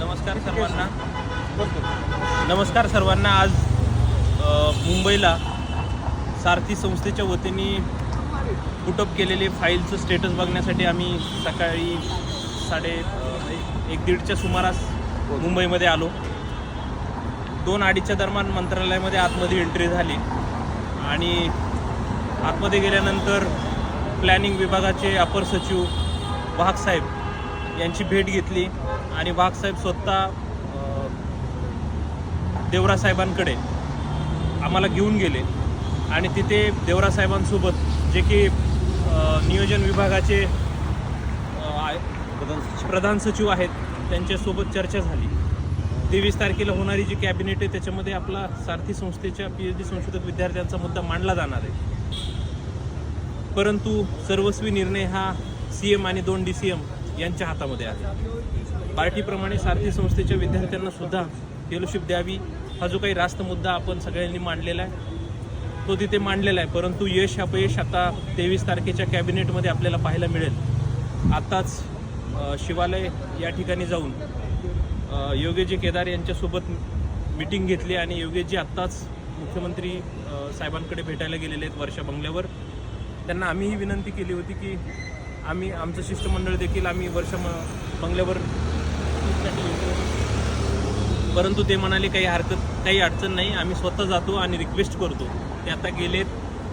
नमस्कार सर्वांना. आज मुंबईला सारथी संस्थेच्या वतीने पुटअप केलेले फाईलचं स्टेटस बघण्यासाठी आम्ही सकाळी 1:30च्या सुमारास मुंबईमध्ये आलो. 2-2:30च्या दरम्यान मंत्रालयामध्ये आतमध्ये एंट्री झाली आणि आतमध्ये गेल्यानंतर प्लॅनिंग विभागाचे अपर सचिव वाघसाहेब यांची भेट घेतली आणि वाघसाहेब स्वतः देवरा साहेबांकडे आम्हाला घेऊन गेले आणि तिथे देवरा साहेबांसोबत जे की नियोजन विभागाचे प्रधान सचिव आहेत त्यांच्यासोबत चर्चा झाली. 23 तारखेला होणारी जी कॅबिनेट आहे त्याच्यामध्ये आपला सारथी संस्थेच्या PhD संशोधक विद्यार्थ्यांचा मुद्दा मांडला जाणार आहे. परंतु सर्वस्वी निर्णय हा CM आणि 2 DCM यांच्या हातामध्ये आहे. पार्टीप्रमाणे सारथी संस्थेच्या विद्यार्थ्यांना सुद्धा फेलोशिप द्यावी हा जो काही रास्त मुद्दा आपण सगळ्यांनी मांडलेला आहे तो तिथे मांडलेला आहे. परंतु यश अपयश आता 23 तारखेच्या कॅबिनेटमध्ये आपल्याला पाहायला मिळेल. आत्ताच शिवालय या ठिकाणी जाऊन योगेशजी केदार यांच्यासोबत मीटिंग घेतली आणि योगेशजी आत्ताच मुख्यमंत्री साहेबांकडे भेटायला गेलेले आहेत वर्षा बंगल्यावर. त्यांना आम्हीही विनंती केली होती की आमचं शिष्टमंडळ देखील आम्ही वर्षा बंगल्यावर, परंतु ते म्हणाले काही अडचण नाही, आम्ही स्वतः जातो आणि रिक्वेस्ट करतो. ते आता गेलेत.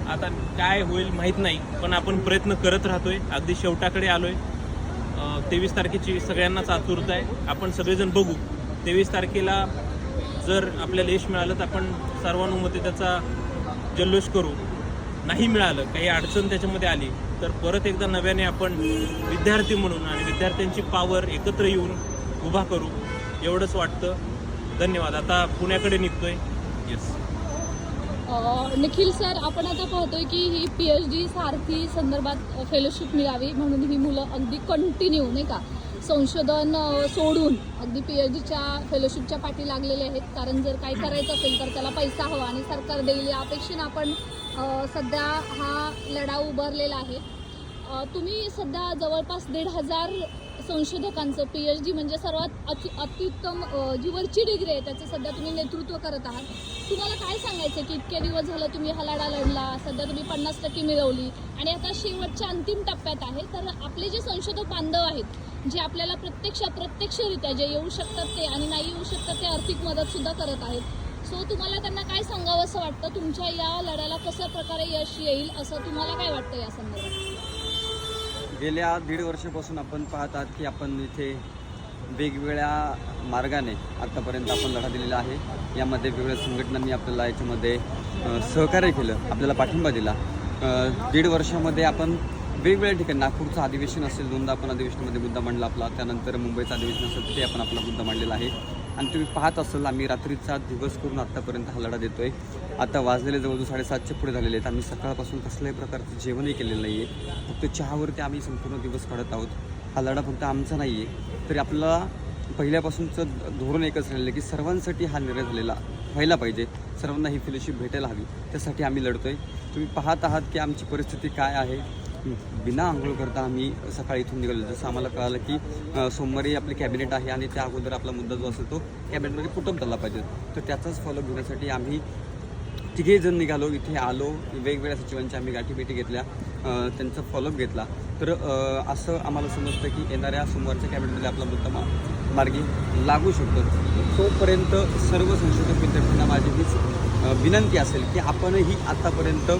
आता काय होईल माहीत नाही, पण आपण प्रयत्न करत राहतोय. अगदी शेवटाकडे आलोय. 23 तारखेची सगळ्यांनाच आतुरता आहे. आपण सगळेजण बघू. 23 तारखेला जर आपल्याला यश मिळालं तर आपण सर्वानुमते त्याचा जल्लोष करू. नाही मिळालं, काही अडचण त्याच्यामध्ये आली तर परत एकदा नव्याने आपण विद्यार्थी म्हणून आणि विद्यार्थ्यांची पावर एकत्र येऊन उभा करू, एवढंच वाटतं. धन्यवाद. आता पुण्याकडे निघतोय. येस निखिल सर, आपण आता पाहतोय की ही PhD सारथी संदर्भात फेलोशिप मिळावी म्हणून ही मुलं अगदी कंटिन्यू नाही का संशोधन सोडून अगदी PhDच्या फेलोशिपच्या पाठी लागलेले आहेत. कारण जर काही करायचं असेल तर त्याला पैसा हवा आणि सरकार देईल या अपेक्षेने आपण सध्या हा लढा उभारलेला आहे. तुम्ही सध्या जवळपास 1,500 संशोधकांचं PhD म्हणजे सर्वात अत्युत्तम जी वरची डिग्री आहे त्याचं सध्या तुम्ही नेतृत्व करत आहात. तुम्हाला काय सांगायचं की इतके दिवस झालं तुम्ही हा लढा लढला, सध्या तुम्ही 50% मिळवली आणि आता शेवटच्या अंतिम टप्प्यात आहे. तर आपले जे संशोधक बांधव आहेत जे आपल्याला प्रत्यक्षरित्या जे येऊ शकतात ते आणि नाही येऊ शकतात ते आर्थिक मदतसुद्धा करत आहेत. सो तुम्हाला त्यांना काय सांगावं असं वाटतं? तुमच्या या लढ्याला कशा प्रकारे यश येईल असं तुम्हाला काय वाटतं या संदर्भात? गेल्या 1.5 वर्षापासून आपण पाहत आहात की आपण इथे वेगवेगळ्या मार्गाने आत्तापर्यंत आपण लढा दिलेला आहे. यामध्ये वेगवेगळ्या संघटनांनी आपल्याला याच्यामध्ये सहकार्य केलं, आपल्याला पाठिंबा दिला. 1.5 वर्षामध्ये आपण वेगवेगळ्या ठिकाणी, नागपूरचं अधिवेशन असेल, 2दा आपण अधिवेशनामध्ये मुद्दा मांडला आपला. त्यानंतर मुंबईचं अधिवेशन असेल तिथे आपण आपला मुद्दा मांडलेला आहे. आणि तुम्ही पाहत असाल आम्ही रात्रीचा दिवस करून आत्तापर्यंत हा लढा देतोय. आता वाजलेले जवळजवळ 7:30च्या पुढे झालेले आहेत. आम्ही सकाळपासून कसल्याही प्रकारचं जेवणही केलेलं नाही आहे. फक्त चहावरती आम्ही संपूर्ण दिवस काढत आहोत. हा लढा फक्त आमचा नाही आहे, तरी आपल्याला पहिल्यापासूनचं धोरण एकच राहिलेलं आहे की सर्वांसाठी हा निर्णय झालेला व्हायला पाहिजे, सर्वांना ही फेलोशिप भेटायला हवी. त्यासाठी आम्ही लढतोय. तुम्ही पाहत आहात की आमची परिस्थिती काय आहे. बिना आंघोळ करता आम्ही सकाळी इथून निघालो. जसं आम्हाला कळालं की सोमवारी आपली कॅबिनेट आहे आणि त्या अगोदर आपला मुद्दा जो असेल तो कॅबिनेटमध्ये पुटअप झाला पाहिजे. तर त्याचाच फॉलोअप घेण्यासाठी आम्ही 3घे जण निघालो. इथे आलो, वेगवेगळ्या सचिवांच्या आम्ही गाठीभेटी घेतल्या, त्यांचा फॉलोअप घेतला. तर असं आम्हाला समजतं की येणाऱ्या सोमवारच्या कॅबिनेटमध्ये आपला मुद्दा मार्गी लागू शकतो. तोपर्यंत सर्व संशोधक विद्यार्थ्यांना माझी हीच विनंती असेल की आपणही आत्तापर्यंत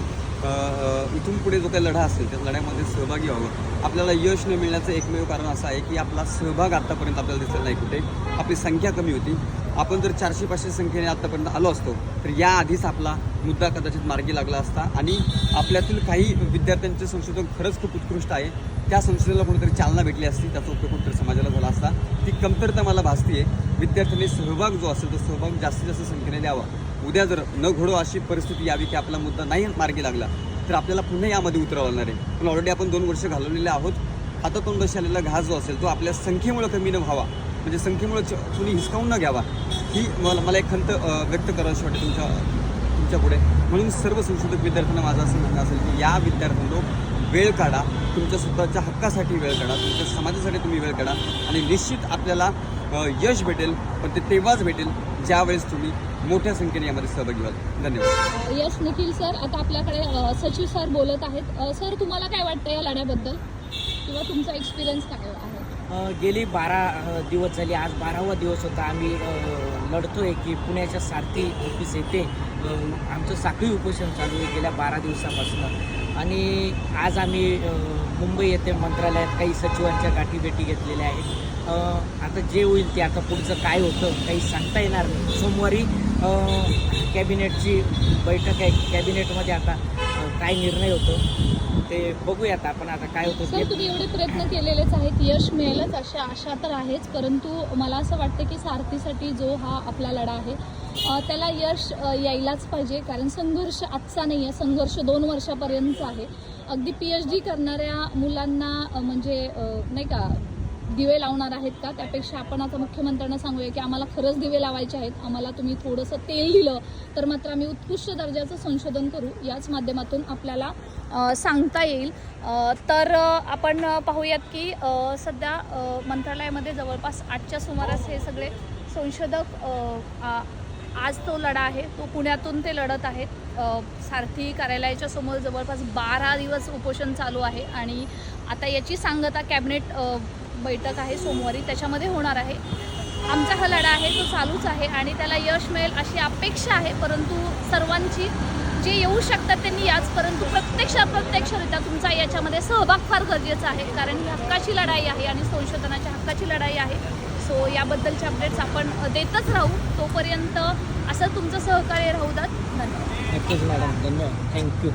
इथून पुढे जो काही लढा असेल त्या लढ्यामध्ये सहभागी व्हावं. आपल्याला यश न मिळण्याचं एकमेव कारण असं आहे की आपला सहभाग आत्तापर्यंत आपल्याला दिसला नाही कुठे. आपली संख्या कमी होती. आपण जर 400-500 संख्येने आत्तापर्यंत आलो असतो तर याआधीच आपला मुद्दा कदाचित मार्गी लागला असता आणि आपल्यातील काही विद्यार्थ्यांचे संशोधन खरंच खूप उत्कृष्ट आहे. त्या संशोधनाला कोणीतरी चालना भेटली असती, त्याचा उपयोग कुठेतरी समाजाला झाला असता. ती कमतरता मला भासती आहे. विद्यार्थ्यांनी सहभाग जो असेल तो सहभाग जास्तीत जास्त संख्येने द्यावा. उद्या जर न घडो अशी परिस्थिती यावी की आपला मुद्दा नाही मार्गी लागला तर आपल्याला पुन्हा यामध्ये उतरावं लागणार आहे. पण ऑलरेडी आपण 2 वर्ष घालवलेले आहोत. आता 2 वर्ष आलेला घास जो असेल तो आपल्या संख्येमुळे कमी न व्हावा, म्हणजे संख्येमुळे कुणी हिसकावून न घ्यावा, ही मला एक खंत व्यक्त करावीशी वाटते तुमच्या पुढे. म्हणून सर्व संशोधक विद्यार्थ्यांना माझं असं म्हणणं असेल की या विद्यार्थ्यांनो वेळ काढा, तुमच्या स्वतःच्या हक्कासाठी वेळ काढा, तुमच्या समाजासाठी तुम्ही वेळ काढा आणि निश्चित आपल्याला यश भेटेल, पण ते तेव्हाच भेटेल ज्यावेळेस तुम्ही मोठ्या संख्येने यामध्ये सहभागी व्हाल. धन्यवाद. यस निखिल सर, आता आपल्याकडे सचिव सर बोलत आहेत. सर, तुम्हाला काय वाटतं या लढ्याबद्दल किंवा तुमचा एक्सपिरियन्स काय आहे? गेली 12 दिवस झाले, आज 12वा दिवस होता. आम्ही लढतोय की पुण्याच्या सारथी ऑफिस येथे आमचं साखळी उपोषण चालू आहे गेल्या 12 दिवसापासून. आणि आज आम्ही मुंबई येथे मंत्रालयात काही सचिवांच्या गाठीभेटी घेतलेल्या आहेत. आता जे होईल ते, आता पुढचं काय होतं काही सांगता येणार नाही. सोमवारी कॅबिनेटची बैठक आहे, कॅबिनेटमध्ये आता काय निर्णय होतो ते बघूयात आपण. आता काय होतं सर, तुम्ही एवढे प्रयत्न केलेलेच आहेत, यश मिळेलच अशी आशा तर आहेच, परंतु मला असं वाटतं की सारथीसाठी जो हा आपला लढा आहे त्याला यश यायलाच पाहिजे. कारण संघर्ष आजचा नाही आहे, संघर्ष 2 वर्षापर्यंतचा आहे. अगदी PhD करणाऱ्या मुलांना म्हणजे नाही का दिवे लावणार आहेत का, त्यापेक्षा आपण आता मुख्यमंत्र्यांना सांगूया की आम्हाला खरंच दिवे लावायचे आहेत, आम्हाला तुम्ही थोडंसं तेल दिलं तर मात्र आम्ही उत्कृष्ट दर्जाचं संशोधन करू, याच माध्यमातून आपल्याला सांगता येईल. तर आपण पाहूयात की सध्या मंत्रालयामध्ये जवळपास 8च्या सुमारास हे सगळे संशोधक आज तो लढा आहे तो पुण्यातून ते लढत आहेत. सारथी कार्यालयाच्या समोर जवळपास 12 दिवस उपोषण चालू आहे आणि आता याची सांगता कॅबिनेट बैठक आहे सोमवारी, त्याच्यामध्ये होणार आहे. आमचा हा लढा आहे तो चालूच आहे आणि त्याला यश मिळेल अशी अपेक्षा आहे. परंतु सर्वांची जे येऊ शकतात त्यांनी याच, परंतु प्रत्यक्षरित्या तुमचा याच्यामध्ये सहभाग फार गरजेचा आहे, कारण ही हक्काची लढाई आहे आणि संशोधनाच्या हक्काची लढाई आहे. सो याबद्दलचे अपडेट्स आपण देतच राहू. तोपर्यंत असं तुमचं सहकार्य राहू द्या. धन्यवाद. नक्कीच मॅडम, धन्यवाद, थँक्यू.